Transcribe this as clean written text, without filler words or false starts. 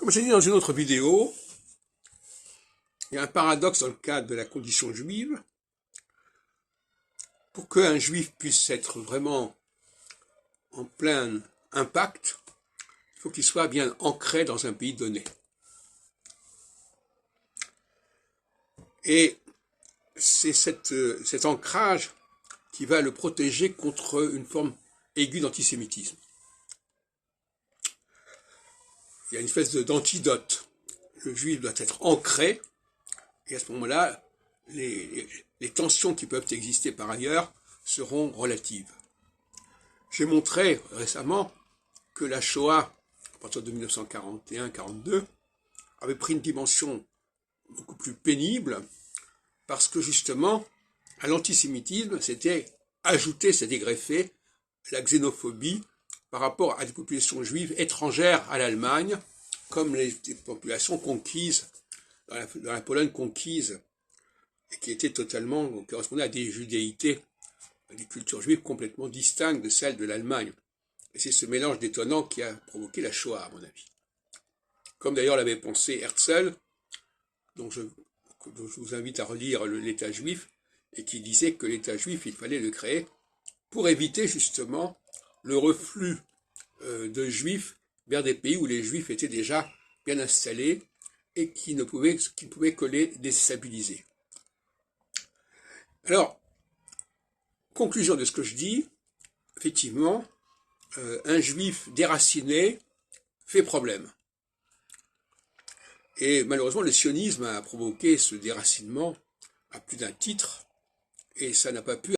Comme j'ai dit dans une autre vidéo, il y a un paradoxe dans le cadre de la condition juive. Pour qu'un juif puisse être vraiment en plein impact, il faut qu'il soit bien ancré dans un pays donné. Et c'est cet ancrage qui va le protéger contre une forme aiguë d'antisémitisme. Il y a une espèce d'antidote. Le juif doit être ancré, et à ce moment-là, les tensions qui peuvent exister par ailleurs seront relatives. J'ai montré récemment que la Shoah, à partir de 1941-42, avait pris une dimension beaucoup plus pénible, parce que justement, à l'antisémitisme, c'était greffé la xénophobie par rapport à des populations juives étrangères à l'Allemagne, comme les populations conquises, dans la Pologne conquise, et qui étaient totalement, qui correspondaient à des judéités, à des cultures juives complètement distinctes de celles de l'Allemagne. Et c'est ce mélange détonnant qui a provoqué la Shoah, à mon avis. Comme d'ailleurs l'avait pensé Herzl, dont je vous invite à relire l'État juif, et qui disait que l'État juif, il fallait le créer pour éviter justement le reflux de juifs vers des pays où les juifs étaient déjà bien installés et qui ne pouvaient que les déstabiliser. Alors, conclusion de ce que je dis, effectivement, un juif déraciné fait problème. Et malheureusement, le sionisme a provoqué ce déracinement à plus d'un titre, et ça n'a pas pu